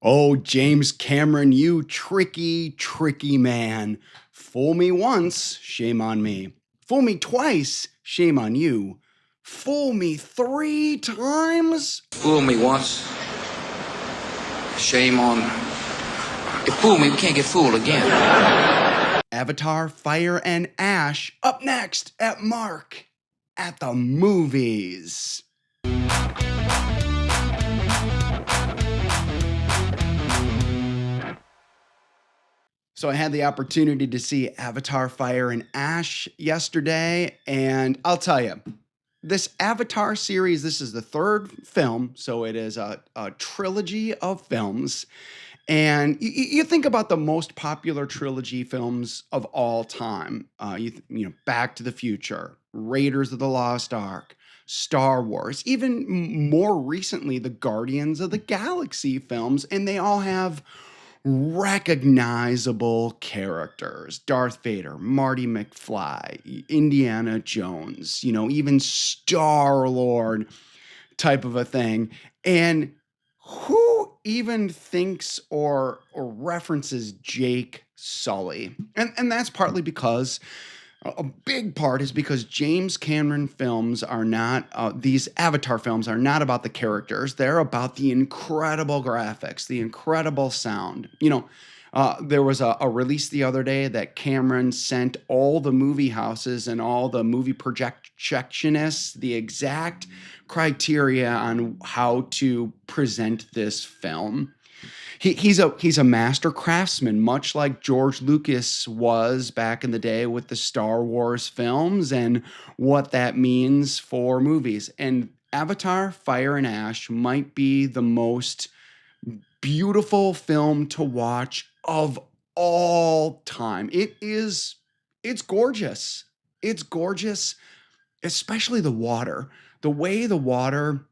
Oh, James Cameron, you tricky, tricky man. Fool me once, shame on me. Fool me twice, shame on you. Fool me three times? Fool me once. Shame on. You fool me, we can't get fooled again. Avatar, Fire, and Ash up next at Mark at the Movies. So I had the opportunity to see Avatar, Fire, and Ash yesterday, and I'll tell you, this Avatar series, this is the third film, so it is a trilogy of films. And you think about the most popular trilogy films of all time. Back to the Future, Raiders of the Lost Ark, Star Wars, even more recently, the Guardians of the Galaxy films, and they all have recognizable characters. Darth Vader, Marty McFly, Indiana Jones, even Star-Lord type of a thing. And who even thinks or references Jake Sully? And that's partly because a big part is because James Cameron films are not, these Avatar films are not about the characters. They're about the incredible graphics, the incredible sound. There was a release the other day that Cameron sent all the movie houses and all the movie projectionists the exact criteria on how to present this film. He's a master craftsman, much like George Lucas was back in the day with the Star Wars films and what that means for movies. And Avatar, Fire and Ash might be the most beautiful film to watch of all time. It's gorgeous. It's gorgeous, especially the water. The way the water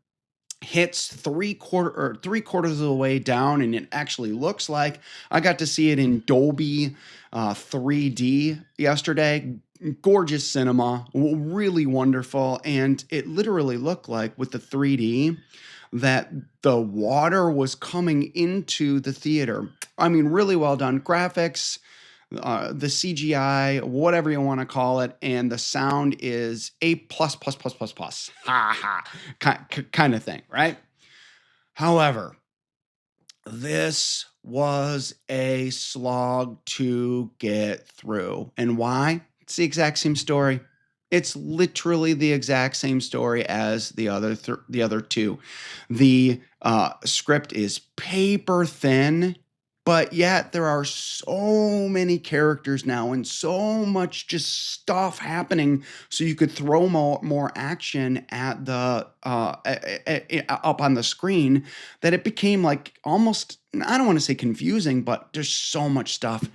hits three-quarters of the way down, and it actually looks like I got to see it in Dolby 3D yesterday. Gorgeous cinema, really wonderful, and it literally looked like with the 3D that the water was coming into the theater. I mean, really well done graphics, the CGI, whatever you want to call it, and the sound is A plus plus plus plus plus, ha ha, kind of thing, right? However, this was a slog to get through, and why? It's the exact same story. It's literally the exact same story as the other two. The script is paper thin, but yet there are so many characters now and so much just stuff happening. So you could throw more action at the up on the screen that it became like almost, I don't want to say confusing, but there's so much stuff.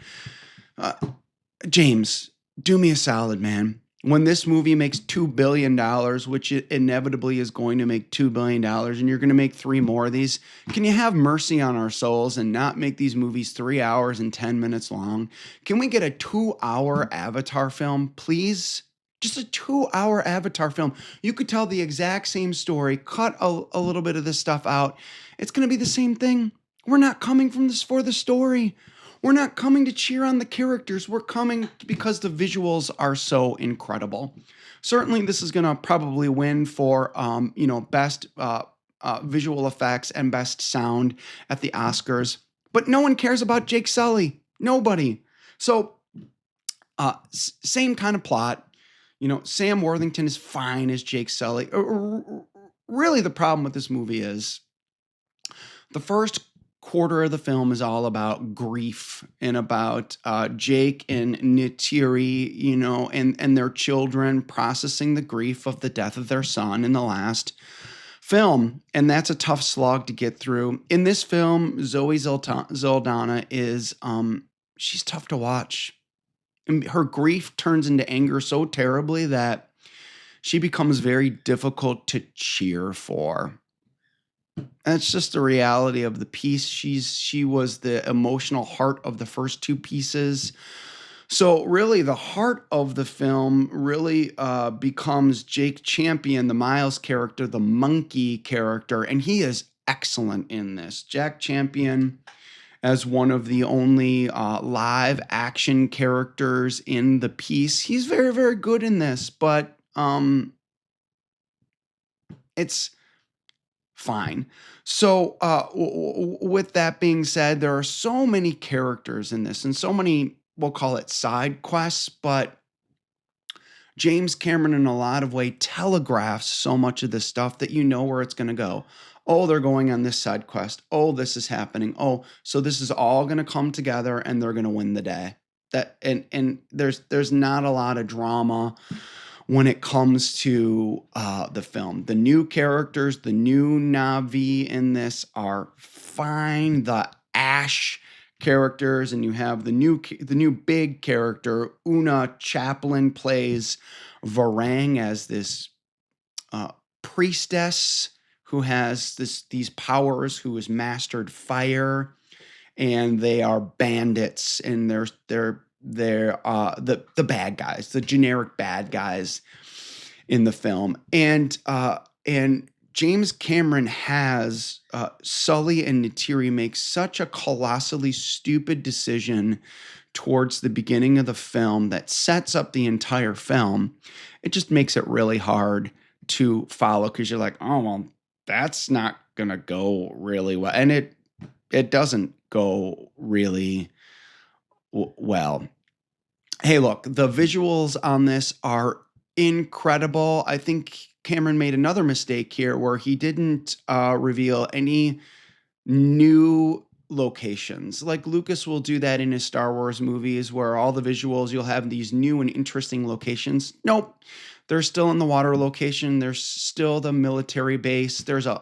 James, do me a solid, man. When this movie makes $2 billion, which it inevitably is going to make $2 billion, and you're going to make three more of these, can you have mercy on our souls and not make these movies 3 hours and 10 minutes long? Can we get a 2-hour Avatar film, please? Just a 2-hour Avatar film. You could tell the exact same story, cut a little bit of this stuff out. It's going to be the same thing. We're not coming from this for the story. We're not coming to cheer on the characters. We're coming because the visuals are so incredible. Certainly, this is going to probably win for, best visual effects and best sound at the Oscars. But no one cares about Jake Sully. Nobody. So, same kind of plot. Sam Worthington is fine as Jake Sully. Really, the problem with this movie is the first quarter of the film is all about grief and about Jake and Neytiri, and their children processing the grief of the death of their son in the last film. And that's a tough slog to get through. In this film, Zoe Saldana is, she's tough to watch. And her grief turns into anger so terribly that she becomes very difficult to cheer for. That's just the reality of the piece. She was the emotional heart of the first two pieces. So really the heart of the film really becomes Jake Champion, the Miles character, the monkey character, and he is excellent in this. Jack Champion as one of the only live action characters in the piece. He's very, very good in this, but it's fine. So, with that being said, there are so many characters in this and so many, we'll call it side quests, but James Cameron, in a lot of way, telegraphs so much of this stuff that you know where it's going to go. Oh, they're going on this side quest. Oh, this is happening. Oh, so this is all going to come together and they're going to win the day. That and there's not a lot of drama when it comes to the film. The new characters, the new Na'vi in this are fine. The Ash characters, and you have the new big character. Una Chaplin plays Varang as this priestess who has these powers, who has mastered fire, and they are bandits, and they're the bad guys, the generic bad guys in the film. And James Cameron has Sully and Neytiri make such a colossally stupid decision towards the beginning of the film that sets up the entire film. It just makes it really hard to follow, because you're like, oh, well, that's not gonna go really well, and it doesn't go really well. Hey, look, the visuals on this are incredible. I think Cameron made another mistake here where he didn't reveal any new locations. Like Lucas will do that in his Star Wars movies, where all the visuals, you'll have these new and interesting locations. Nope. They're still in the water location. There's still the military base. There's a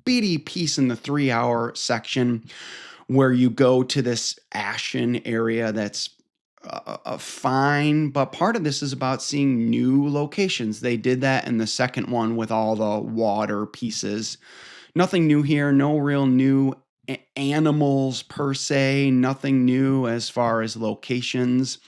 bitty piece in the 3-hour section where you go to this ashen area that's fine, but part of this is about seeing new locations. They did that in the second one with all the water pieces. Nothing new here, no real new animals per se, nothing new as far as locations.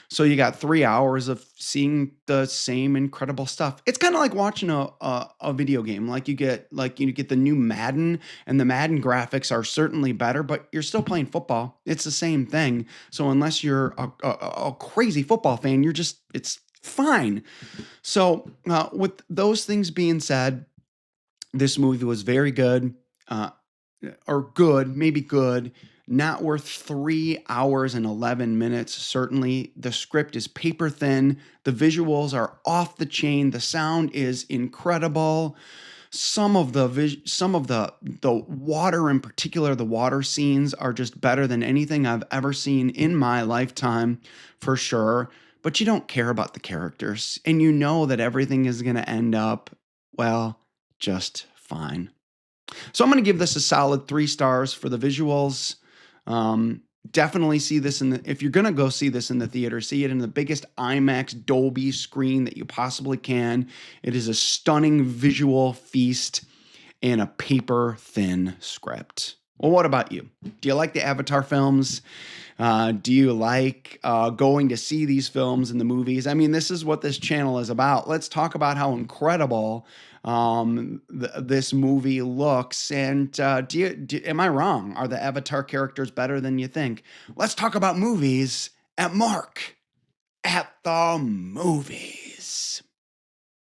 So you got 3 hours of seeing the same incredible stuff. It's kind of like watching a video game. Like you get the new Madden, and the Madden graphics are certainly better, but you're still playing football. It's the same thing. So unless you're a crazy football fan, it's fine. So with those things being said, this movie was very good, or good, maybe good. Not worth 3 hours and 11 minutes. Certainly, the script is paper thin. The visuals are off the chain. The sound is incredible. Some of the water, in particular, the water scenes, are just better than anything I've ever seen in my lifetime, for sure. But you don't care about the characters, and you know that everything is going to end up, well, just fine. So I'm going to give this a solid 3 stars for the visuals. Definitely see this if you're going to go see this in the theater, see it in the biggest IMAX Dolby screen that you possibly can. It is a stunning visual feast and a paper thin script. Well, what about you? Do you like the Avatar films? Do you like going to see these films in the movies? I mean, this is what this channel is about. Let's talk about how incredible this movie looks. And am I wrong? Are the Avatar characters better than you think? Let's talk about movies at Mark at the Movies.